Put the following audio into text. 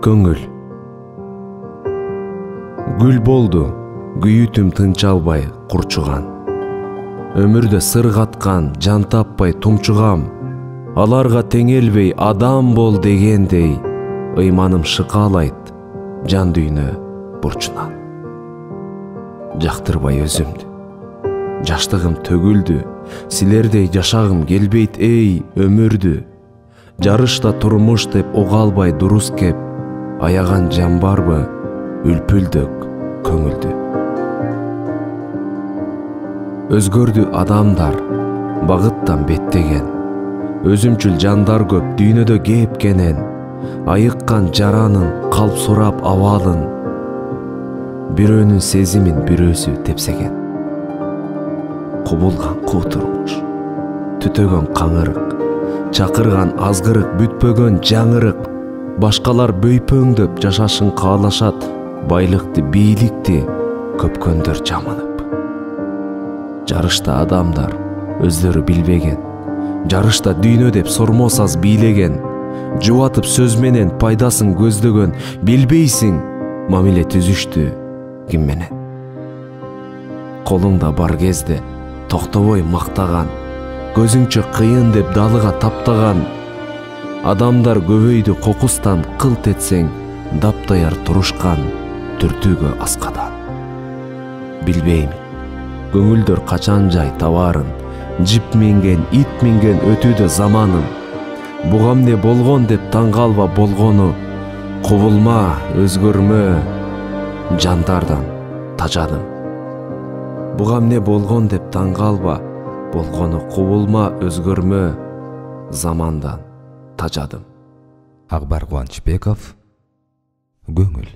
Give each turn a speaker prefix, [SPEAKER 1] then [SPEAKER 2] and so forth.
[SPEAKER 1] Көңүл. Гүл болду, күйүтүм тынчалбай курчуган. Өмүрдө сыр каткан, жан таппай тумчугам. Аларга теңелбей адам бол дегендей, ыйманым шыкалайт жан дүйнө бурчунан. Жактырбай өзүмдү, жаштыгым төгүлдү, силердей жашагым келбейт эй өмүрдү. Жарышта турмуш деп ога албай дурус кеп, аяган жан барбы үлпүлдөк көңүлдү. Өзгөрдү адамдар, багыттан беттеген, өзүмчүл жандар көп дүйнөдө кээпкенен, айыккан жаранын калп сурап абалын, бирөөнүн сезимин бирөөсү тепсеген. Кубулган куу турмуш, түтөгөн каңырык, чакырган азгырык бүтпөгөн жаңырык, башкалар бөйпөңдөп жашашын каалашат, байлыкты, бийликти көпкөндөр жаманып. Жарышта адамдар өздөрү билбеген, жарышта дүйнө деп сормос аз бийлеген, жубатып сөз менен пайдасын көздөгөн, билбейсиң мамиле түзүштү ким менен. Колуңда бар кезде токтобой мактаган, көзүңчө кыйын деп далыга таптаган, адамдар көбөйдү кокустан кылт этсең, даптаяр турушкан түртүүгө аскадан. Билбеймин, көңүлдөр качан жай табарын, жип минген, ит минген өтүүдө заманын. Буга эмне болгон деп таң калба болгону, кубулма, өзгөрмө, жандардан тажадым. Буга эмне болгон деп таң калба болгону, кубулма, өзгөрмө, замандан тажадым.
[SPEAKER 2] Акбар Кубанычбеков, көңүл.